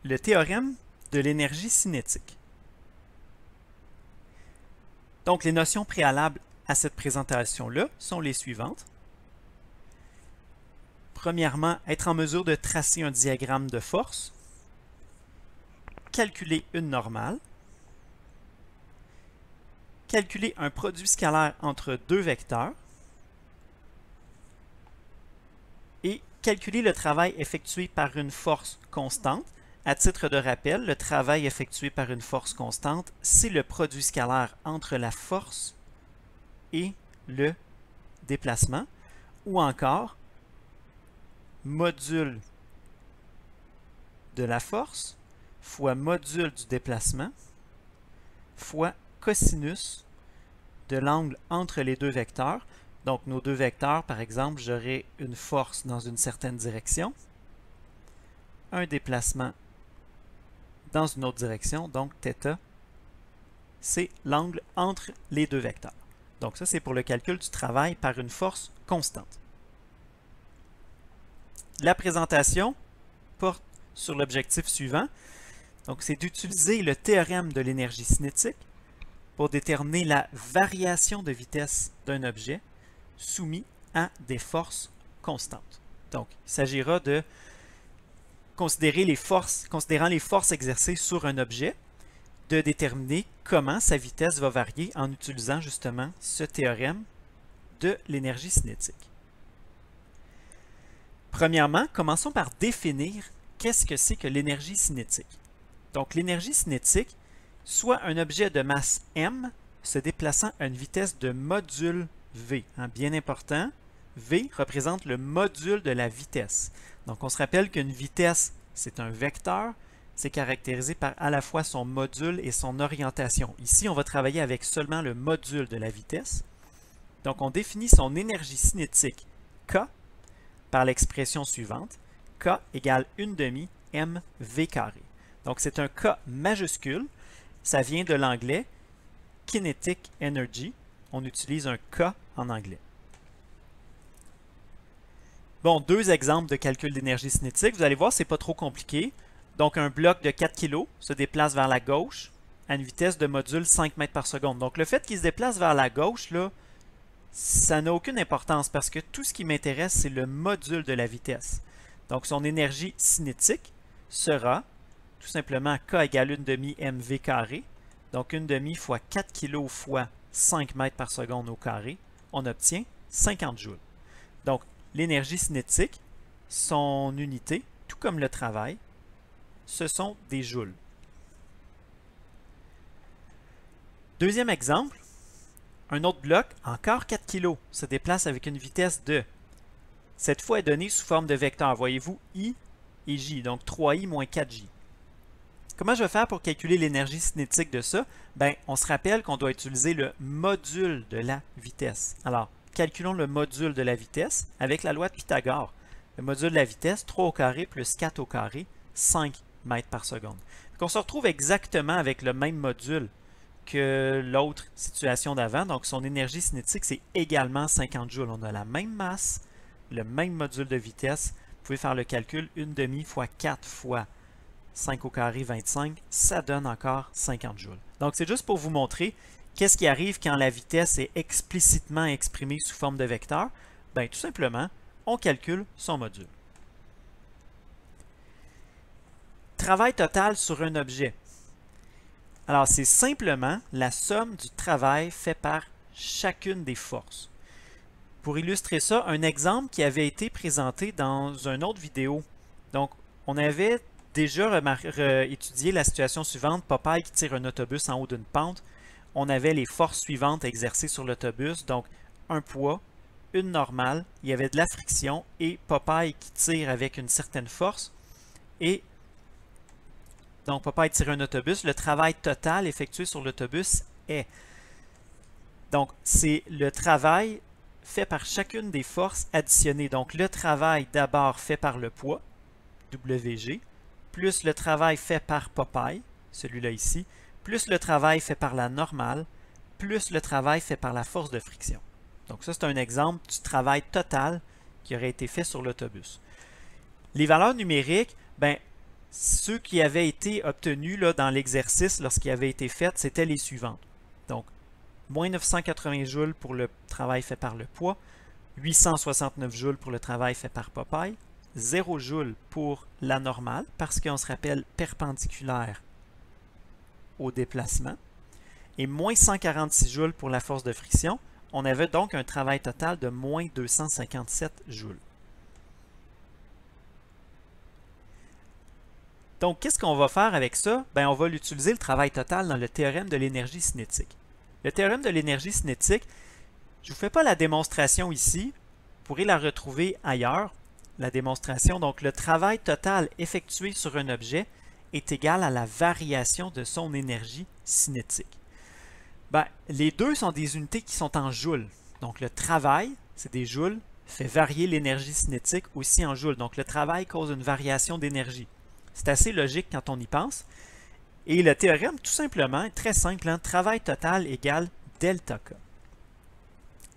le théorème de l'énergie cinétique. Donc, les notions préalables à cette présentation-là sont les suivantes. Premièrement, être en mesure de tracer un diagramme de force, calculer une normale, calculer un produit scalaire entre deux vecteurs et calculer le travail effectué par une force constante. À titre de rappel, le travail effectué par une force constante, c'est le produit scalaire entre la force et le déplacement, ou encore module de la force fois module du déplacement fois cosinus de l'angle entre les deux vecteurs. Donc, nos deux vecteurs, par exemple, j'aurai une force dans une certaine direction, un déplacement dans une autre direction, donc θ, c'est l'angle entre les deux vecteurs. Donc, ça, c'est pour le calcul du travail par une force constante. La présentation porte sur l'objectif suivant. Donc, c'est d'utiliser le théorème de l'énergie cinétique pour déterminer la variation de vitesse d'un objet soumis à des forces constantes. Donc, il s'agira de considérant les forces exercées sur un objet, de déterminer comment sa vitesse va varier en utilisant justement ce théorème de l'énergie cinétique. Premièrement, commençons par définir qu'est-ce que c'est que l'énergie cinétique. Donc, l'énergie cinétique, soit un objet de masse m se déplaçant à une vitesse de module v. Bien important, v représente le module de la vitesse. Donc, on se rappelle qu'une vitesse, c'est un vecteur. C'est caractérisé par à la fois son module et son orientation. Ici, on va travailler avec seulement le module de la vitesse. Donc, on définit son énergie cinétique K par l'expression suivante. K égale 1/2 mv carré. Donc, c'est un K majuscule. Ça vient de l'anglais Kinetic Energy. On utilise un K en anglais. Bon, deux exemples de calcul d'énergie cinétique. Vous allez voir, ce n'est pas trop compliqué. Donc, un bloc de 4 kg se déplace vers la gauche à une vitesse de module 5 mètres par seconde. Donc, le fait qu'il se déplace vers la gauche, là, ça n'a aucune importance parce que tout ce qui m'intéresse, c'est le module de la vitesse. Donc, son énergie cinétique sera tout simplement K égale 1/2 mv carré. Donc, 1/2 fois 4 kg fois 5 mètres par seconde au carré. On obtient 50 joules. Donc, l'énergie cinétique, son unité, tout comme le travail, ce sont des joules. Deuxième exemple, un autre bloc, encore 4 kg, se déplace avec une vitesse de, cette fois est donnée sous forme de vecteur, voyez-vous, I et J, donc 3I moins 4J. Comment je vais faire pour calculer l'énergie cinétique de ça? Bien, on se rappelle qu'on doit utiliser le module de la vitesse. Alors, calculons le module de la vitesse avec la loi de Pythagore. Le module de la vitesse, 3 au carré plus 4 au carré, 5 mètres par seconde. Donc, on se retrouve exactement avec le même module que l'autre situation d'avant. Donc, son énergie cinétique, c'est également 50 joules. On a la même masse, le même module de vitesse. Vous pouvez faire le calcul, 1/2 fois 4 fois 5 au carré, 25. Ça donne encore 50 joules. Donc, c'est juste pour vous montrer qu'est-ce qui arrive quand la vitesse est explicitement exprimée sous forme de vecteur. Bien, tout simplement, on calcule son module. Travail total sur un objet. Alors, c'est simplement la somme du travail fait par chacune des forces. Pour illustrer ça, un exemple qui avait été présenté dans une autre vidéo. Donc, on avait déjà étudié la situation suivante, Popeye qui tire un autobus en haut d'une pente. On avait les forces suivantes exercées sur l'autobus, donc un poids, une normale, il y avait de la friction et Popeye qui tire avec une certaine force. Et donc, Popeye tire un autobus. Le travail total effectué sur l'autobus est. Donc, c'est le travail fait par chacune des forces additionnées. Donc, le travail d'abord fait par le poids, WG, plus le travail fait par Popeye, celui-là ici, plus le travail fait par la normale, plus le travail fait par la force de friction. Donc, ça, c'est un exemple du travail total qui aurait été fait sur l'autobus. Les valeurs numériques, ben, ceux qui avaient été obtenus là, dans l'exercice lorsqu'il avait été fait, c'était les suivantes. Donc, moins 980 joules pour le travail fait par le poids, 869 joules pour le travail fait par Popeye, 0 joules pour la normale, parce qu'on se rappelle perpendiculaire au déplacement, et moins 146 joules pour la force de friction. On avait donc un travail total de moins 257 joules. Donc, qu'est-ce qu'on va faire avec ça? Bien, on va l'utiliser le travail total dans le théorème de l'énergie cinétique. Le théorème de l'énergie cinétique, je ne vous fais pas la démonstration ici. Vous pourrez la retrouver ailleurs, la démonstration. Donc, le travail total effectué sur un objet est égal à la variation de son énergie cinétique. Ben, les deux sont des unités qui sont en joules. Donc, le travail, c'est des joules, fait varier l'énergie cinétique aussi en joules. Donc, le travail cause une variation d'énergie. C'est assez logique quand on y pense. Et le théorème, tout simplement, est très simple. Hein? Travail total égale delta K.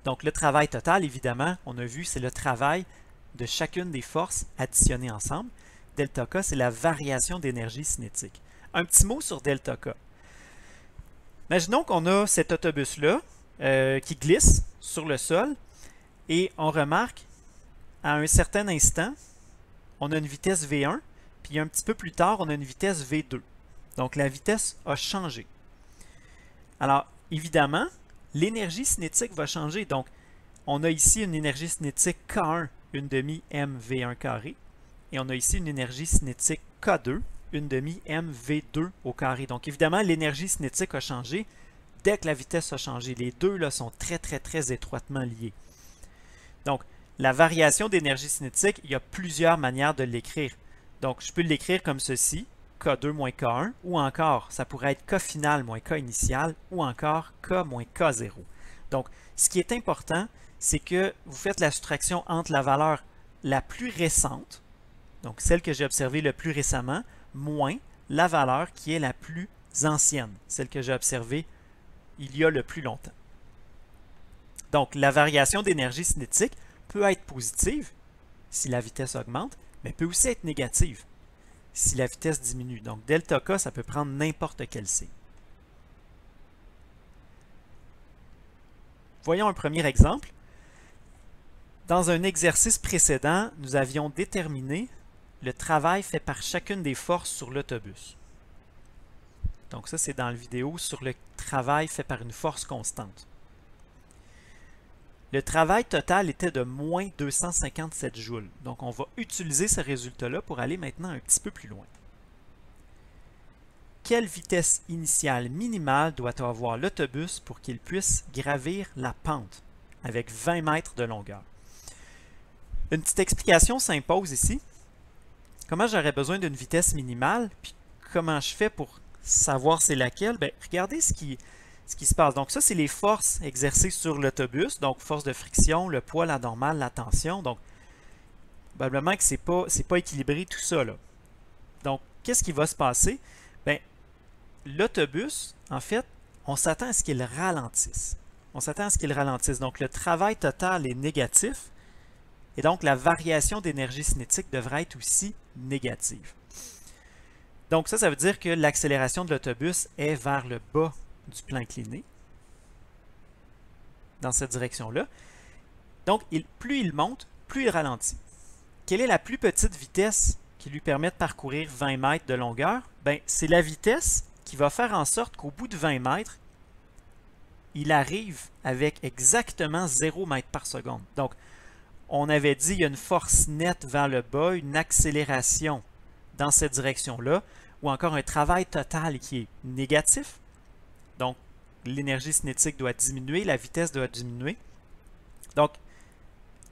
Donc, le travail total, évidemment, on a vu, c'est le travail de chacune des forces additionnées ensemble. Delta K, c'est la variation d'énergie cinétique. Un petit mot sur delta K. Imaginons qu'on a cet autobus-là qui glisse sur le sol et on remarque, à un certain instant, on a une vitesse V1, puis un petit peu plus tard, on a une vitesse V2. Donc, la vitesse a changé. Alors, évidemment, l'énergie cinétique va changer. Donc, on a ici une énergie cinétique K1, une demi mV1 carré. Et on a ici une énergie cinétique K2, une demi mV2 au carré. Donc, évidemment, l'énergie cinétique a changé dès que la vitesse a changé. Les deux là, sont très étroitement liés. Donc, la variation d'énergie cinétique, il y a plusieurs manières de l'écrire. Donc, je peux l'écrire comme ceci, K2 moins K1, ou encore, ça pourrait être K final moins K initial, ou encore K moins K0. Donc, ce qui est important, c'est que vous faites la soustraction entre la valeur la plus récente, donc celle que j'ai observée le plus récemment, moins la valeur qui est la plus ancienne, celle que j'ai observée il y a le plus longtemps. Donc, la variation d'énergie cinétique peut être positive si la vitesse augmente, mais peut aussi être négative si la vitesse diminue. Donc, delta K, ça peut prendre n'importe quel signe. Voyons un premier exemple. Dans un exercice précédent, nous avions déterminé le travail fait par chacune des forces sur l'autobus. Donc ça, c'est dans la vidéo sur le travail fait par une force constante. Le travail total était de moins 257 joules. Donc, on va utiliser ce résultat-là pour aller maintenant un petit peu plus loin. Quelle vitesse initiale minimale doit avoir l'autobus pour qu'il puisse gravir la pente avec 20 mètres de longueur? Une petite explication s'impose ici. Comment j'aurais besoin d'une vitesse minimale, puis comment je fais pour savoir c'est laquelle? Bien, regardez ce qui se passe. Donc ça, c'est les forces exercées sur l'autobus, donc force de friction, le poids, la normale, la tension. Donc, probablement que c'est pas équilibré tout ça, là. Donc, qu'est-ce qui va se passer? Bien, l'autobus, en fait, on s'attend à ce qu'il ralentisse. On s'attend à ce qu'il ralentisse. Donc, le travail total est négatif, et donc la variation d'énergie cinétique devrait être aussi négative. Donc, ça veut dire que l'accélération de l'autobus est vers le bas du plan incliné, dans cette direction-là. Donc, plus il monte, plus il ralentit. Quelle est la plus petite vitesse qui lui permet de parcourir 20 mètres de longueur? Bien, c'est la vitesse qui va faire en sorte qu'au bout de 20 mètres, il arrive avec exactement 0 mètre par seconde. Donc, on avait dit qu'il y a une force nette vers le bas, une accélération dans cette direction-là, ou encore un travail total qui est négatif. Donc, l'énergie cinétique doit diminuer, la vitesse doit diminuer. Donc,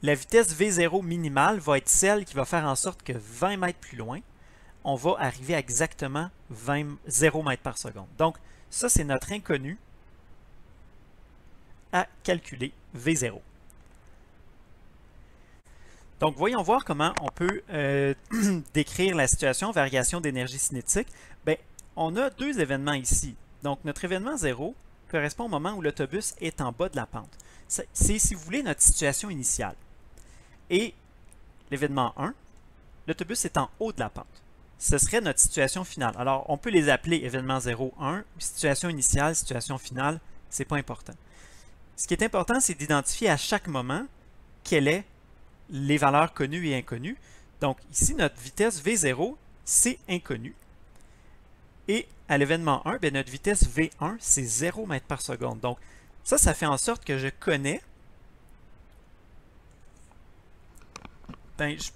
la vitesse V0 minimale va être celle qui va faire en sorte que 20 mètres plus loin, on va arriver à exactement 0 mètres par seconde. Donc, ça, c'est notre inconnu à calculer V0. Donc, voyons voir comment on peut décrire la situation, variation d'énergie cinétique. Bien, on a deux événements ici. Donc, notre événement 0 correspond au moment où l'autobus est en bas de la pente. C'est, si vous voulez, notre situation initiale. Et l'événement 1, l'autobus est en haut de la pente. ce serait notre situation finale. Alors, on peut les appeler événement 0, 1, situation initiale, situation finale, c'est pas important. Ce qui est important, c'est d'identifier à chaque moment quelles sont les valeurs connues et inconnues. Donc, ici, notre vitesse V0, c'est inconnu. Et à l'événement 1, bien, notre vitesse V1, c'est 0 mètres par seconde. Donc, ça fait en sorte que je connais. Ben, je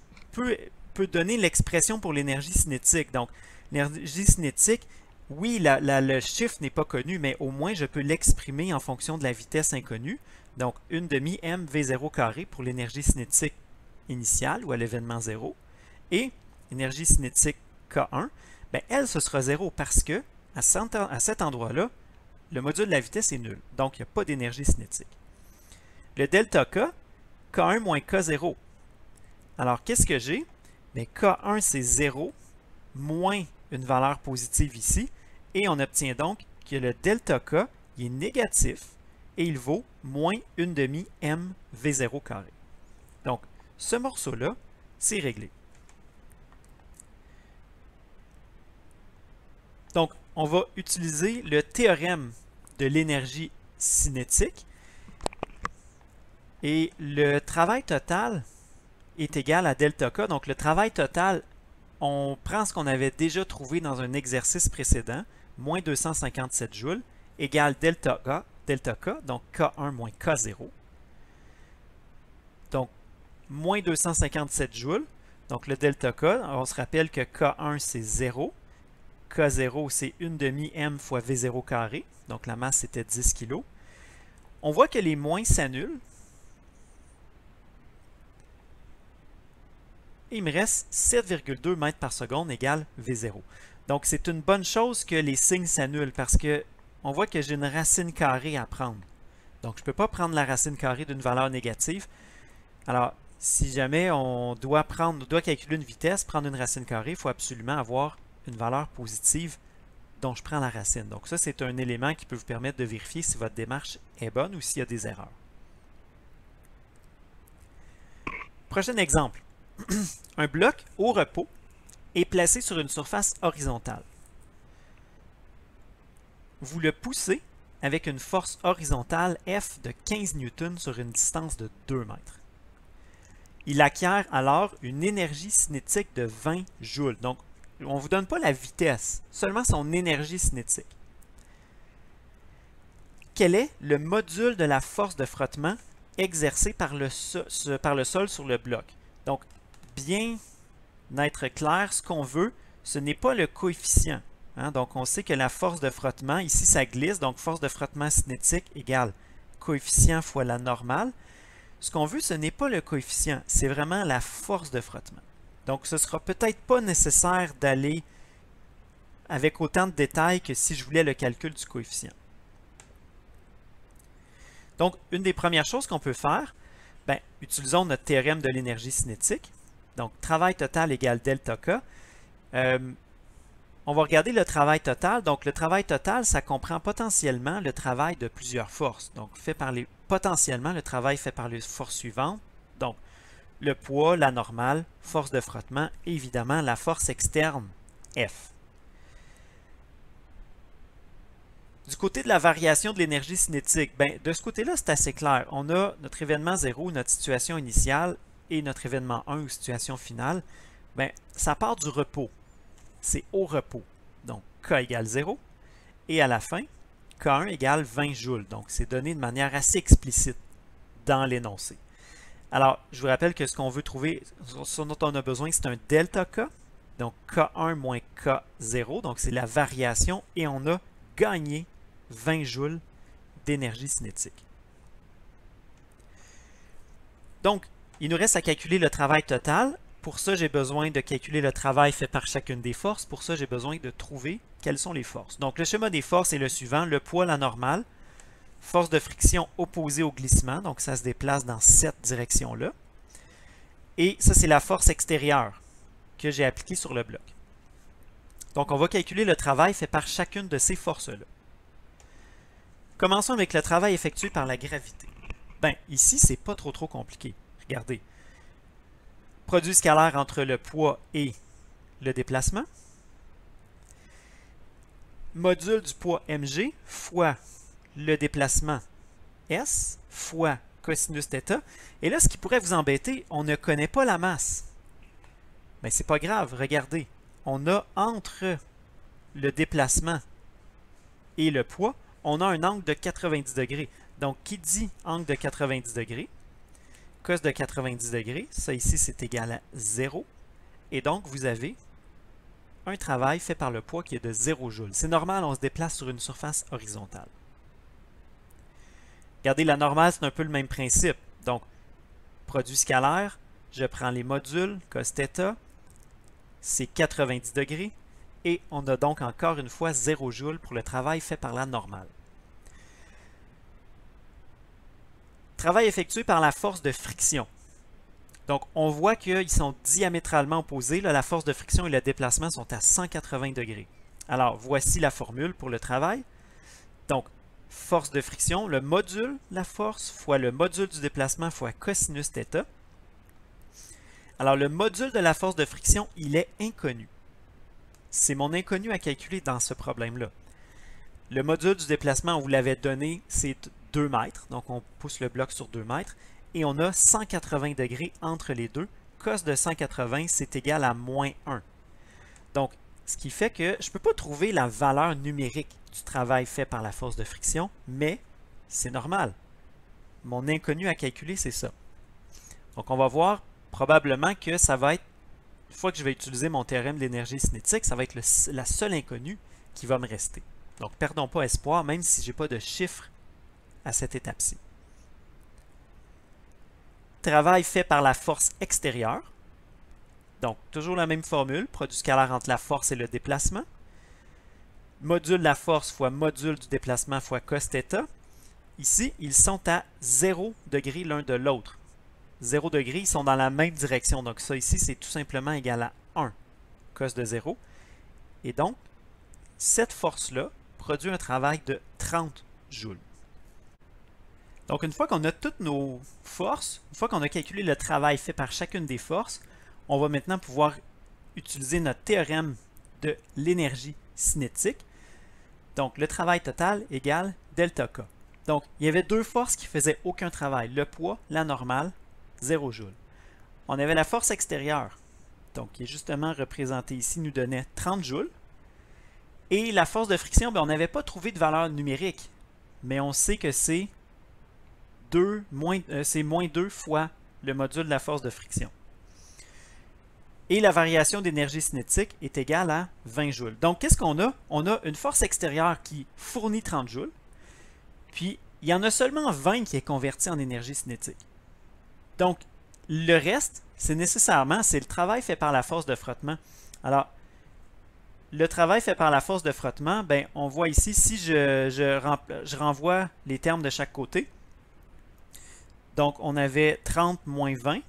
peux donner l'expression pour l'énergie cinétique. Donc, l'énergie cinétique, oui, le chiffre n'est pas connu, mais au moins je peux l'exprimer en fonction de la vitesse inconnue. Donc, 1 demi m V0 carré pour l'énergie cinétique initiale ou à l'événement 0. Et énergie cinétique K1, bien, elle, ce sera 0 parce que à cet endroit-là, le module de la vitesse est nul. Donc, il n'y a pas d'énergie cinétique. Le delta K, K1 moins K0. Alors, qu'est-ce que j'ai? Bien, K1, c'est 0 moins une valeur positive ici. Et on obtient donc que le delta K il est négatif et il vaut moins 1 demi m V0 carré. Donc, ce morceau-là, c'est réglé. Donc, on va utiliser le théorème de l'énergie cinétique. Et le travail total est égal à delta K. Donc, le travail total, on prend ce qu'on avait déjà trouvé dans un exercice précédent, moins 257 joules, égale delta K, donc K1 moins K0. Donc, moins 257 joules. Donc, le delta K, on se rappelle que K1, c'est 0. K0, c'est 1 demi m fois V0 carré. Donc, la masse, c'était 10 kg. On voit que les moins s'annulent. Et il me reste 7,2 mètres par seconde égale V0. Donc, c'est une bonne chose que les signes s'annulent parce que on voit que j'ai une racine carrée à prendre. Donc, je ne peux pas prendre la racine carrée d'une valeur négative. Alors, si jamais on doit calculer une vitesse, prendre une racine carrée, il faut absolument avoir une valeur positive dont je prends la racine. Donc, ça, c'est un élément qui peut vous permettre de vérifier si votre démarche est bonne ou s'il y a des erreurs. Prochain exemple. Un bloc au repos est placé sur une surface horizontale. Vous le poussez avec une force horizontale F de 15 newtons sur une distance de 2 mètres. Il acquiert alors une énergie cinétique de 20 joules. Donc, on ne vous donne pas la vitesse, seulement son énergie cinétique. Quel est le module de la force de frottement exercée par le sol sur le bloc? Donc, bien être clair, ce qu'on veut, ce n'est pas le coefficient. Hein? Donc, on sait que la force de frottement, ici, ça glisse, donc force de frottement cinétique égale coefficient fois la normale. Ce qu'on veut, ce n'est pas le coefficient, c'est vraiment la force de frottement. Donc, ce ne sera peut-être pas nécessaire d'aller avec autant de détails que si je voulais le calcul du coefficient. Donc, une des premières choses qu'on peut faire, bien, utilisons notre théorème de l'énergie cinétique. Donc, travail total égale delta K. On va regarder le travail total. Donc, le travail total, ça comprend potentiellement le travail de plusieurs forces. Donc, potentiellement, le travail fait par les forces suivantes. Donc, le poids, la normale, force de frottement et évidemment la force externe, F. Du côté de la variation de l'énergie cinétique, bien, de ce côté-là, c'est assez clair. On a notre événement 0, notre situation initiale, et notre événement 1 ou situation finale. Bien, ça part du repos. C'est au repos. Donc, K égale 0. Et à la fin, K1 égale 20 joules. Donc, c'est donné de manière assez explicite dans l'énoncé. Alors, je vous rappelle que ce qu'on veut trouver, ce dont on a besoin, c'est un delta K. Donc, K1 moins K0. Donc, c'est la variation. Et on a gagné 20 joules d'énergie cinétique. Donc, il nous reste à calculer le travail total. Pour ça, j'ai besoin de calculer le travail fait par chacune des forces. Pour ça, j'ai besoin de trouver quelles sont les forces. Donc, le schéma des forces est le suivant. Le poids, la normale. Force de friction opposée au glissement. Donc, ça se déplace dans cette direction-là. Et ça, c'est la force extérieure que j'ai appliquée sur le bloc. Donc, on va calculer le travail fait par chacune de ces forces-là. Commençons avec le travail effectué par la gravité. Bien, ici, c'est pas trop compliqué. Regardez. Produit scalaire entre le poids et le déplacement, module du poids mg fois le déplacement s fois cosinus θ. Et là, ce qui pourrait vous embêter, on ne connaît pas la masse. Mais c'est pas grave, regardez. On a entre le déplacement et le poids, on a un angle de 90 degrés. Donc, qui dit angle de 90 degrés? Cos de 90 degrés, ça ici, c'est égal à 0. Et donc, vous avez un travail fait par le poids qui est de 0 joule. C'est normal, on se déplace sur une surface horizontale. Regardez, la normale, c'est un peu le même principe. Donc, produit scalaire, je prends les modules, cos θ, c'est 90 degrés, et on a donc encore une fois 0 joule pour le travail fait par la normale. Travail effectué par la force de friction. Donc, on voit qu'ils sont diamétralement opposés. Là, la force de friction et le déplacement sont à 180 degrés. Alors, voici la formule pour le travail. Donc, force de friction, le module de la force fois le module du déplacement fois cosinus θ. Alors, le module de la force de friction, il est inconnu. C'est mon inconnu à calculer dans ce problème-là. Le module du déplacement, on vous l'avait donné, c'est 2 mètres. Donc, on pousse le bloc sur 2 mètres. Et on a 180 degrés entre les deux. Cos de 180, c'est égal à moins 1. Donc, ce qui fait que je ne peux pas trouver la valeur numérique du travail fait par la force de friction, mais c'est normal. Mon inconnu à calculer, c'est ça. Donc, on va voir probablement que ça va être, une fois que je vais utiliser mon théorème de l'énergie cinétique, ça va être la seule inconnue qui va me rester. Donc, perdons pas espoir, même si je n'ai pas de chiffre à cette étape-ci. Travail fait par la force extérieure. Donc, toujours la même formule, produit scalaire entre la force et le déplacement. Module de la force fois module du déplacement fois cos θ. Ici, ils sont à 0 degré l'un de l'autre. 0 degré, ils sont dans la même direction. Donc, ça ici, c'est tout simplement égal à 1 cos de 0. Et donc, cette force-là produit un travail de 30 joules. Donc, une fois qu'on a toutes nos forces, une fois qu'on a calculé le travail fait par chacune des forces, on va maintenant pouvoir utiliser notre théorème de l'énergie cinétique. Donc, le travail total égale delta K. Donc, il y avait deux forces qui ne faisaient aucun travail. Le poids, la normale, 0 joule. On avait la force extérieure, donc qui est justement représentée ici, nous donnait 30 joules. Et la force de friction, on n'avait pas trouvé de valeur numérique, mais on sait que c'est moins 2 fois le module de la force de friction. Et la variation d'énergie cinétique est égale à 20 joules. Donc, qu'est-ce qu'on a? On a une force extérieure qui fournit 30 joules, puis il y en a seulement 20 qui est converti en énergie cinétique. Donc, le reste, c'est le travail fait par la force de frottement. Alors, le travail fait par la force de frottement, ben, on voit ici, si je renvoie les termes de chaque côté, donc on avait 30 moins 20,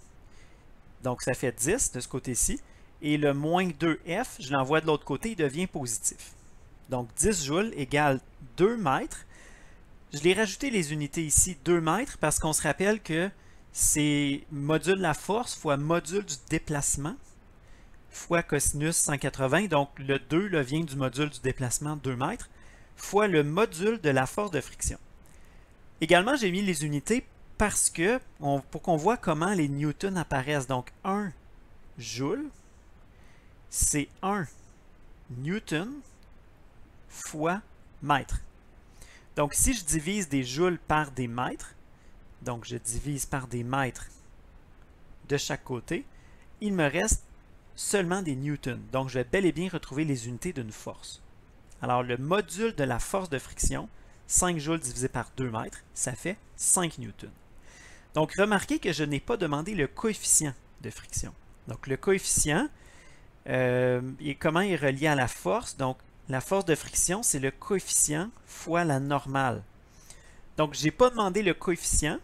donc ça fait 10 de ce côté-ci, et le moins 2F, je l'envoie de l'autre côté, il devient positif. Donc 10 joules égale 2 mètres. Je l'ai rajouté les unités ici, 2 mètres, parce qu'on se rappelle que c'est module de la force fois module du déplacement fois cosinus 180. Donc, le 2 là, vient du module du déplacement 2 mètres fois le module de la force de friction. Également, j'ai mis les unités parce que, pour qu'on voit comment les newtons apparaissent. Donc, 1 joule, c'est 1 newton fois mètre. Donc, si je divise des joules par des mètres, donc je divise par des mètres de chaque côté, il me reste seulement des newtons. Donc, je vais bel et bien retrouver les unités d'une force. Alors, le module de la force de friction, 5 joules divisé par 2 mètres, ça fait 5 newtons. Donc, remarquez que je n'ai pas demandé le coefficient de friction. Donc, le coefficient, comment il est relié à la force? Donc, la force de friction, c'est le coefficient fois la normale. Donc, je n'ai pas demandé le coefficient.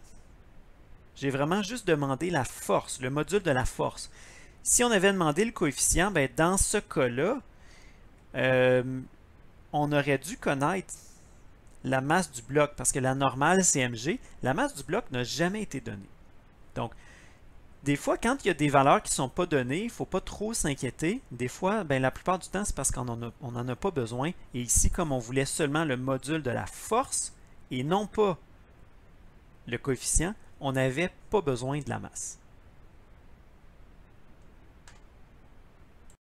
J'ai vraiment juste demandé la force, le module de la force. Si on avait demandé le coefficient, ben dans ce cas-là, on aurait dû connaître la masse du bloc, parce que la normale, c'est mg. La masse du bloc n'a jamais été donnée. Donc, Des fois, quand il y a des valeurs qui ne sont pas données, il ne faut pas trop s'inquiéter. Des fois, ben, la plupart du temps, c'est parce qu'on n'en a pas besoin. Et ici, comme on voulait seulement le module de la force et non pas le coefficient, on n'avait pas besoin de la masse.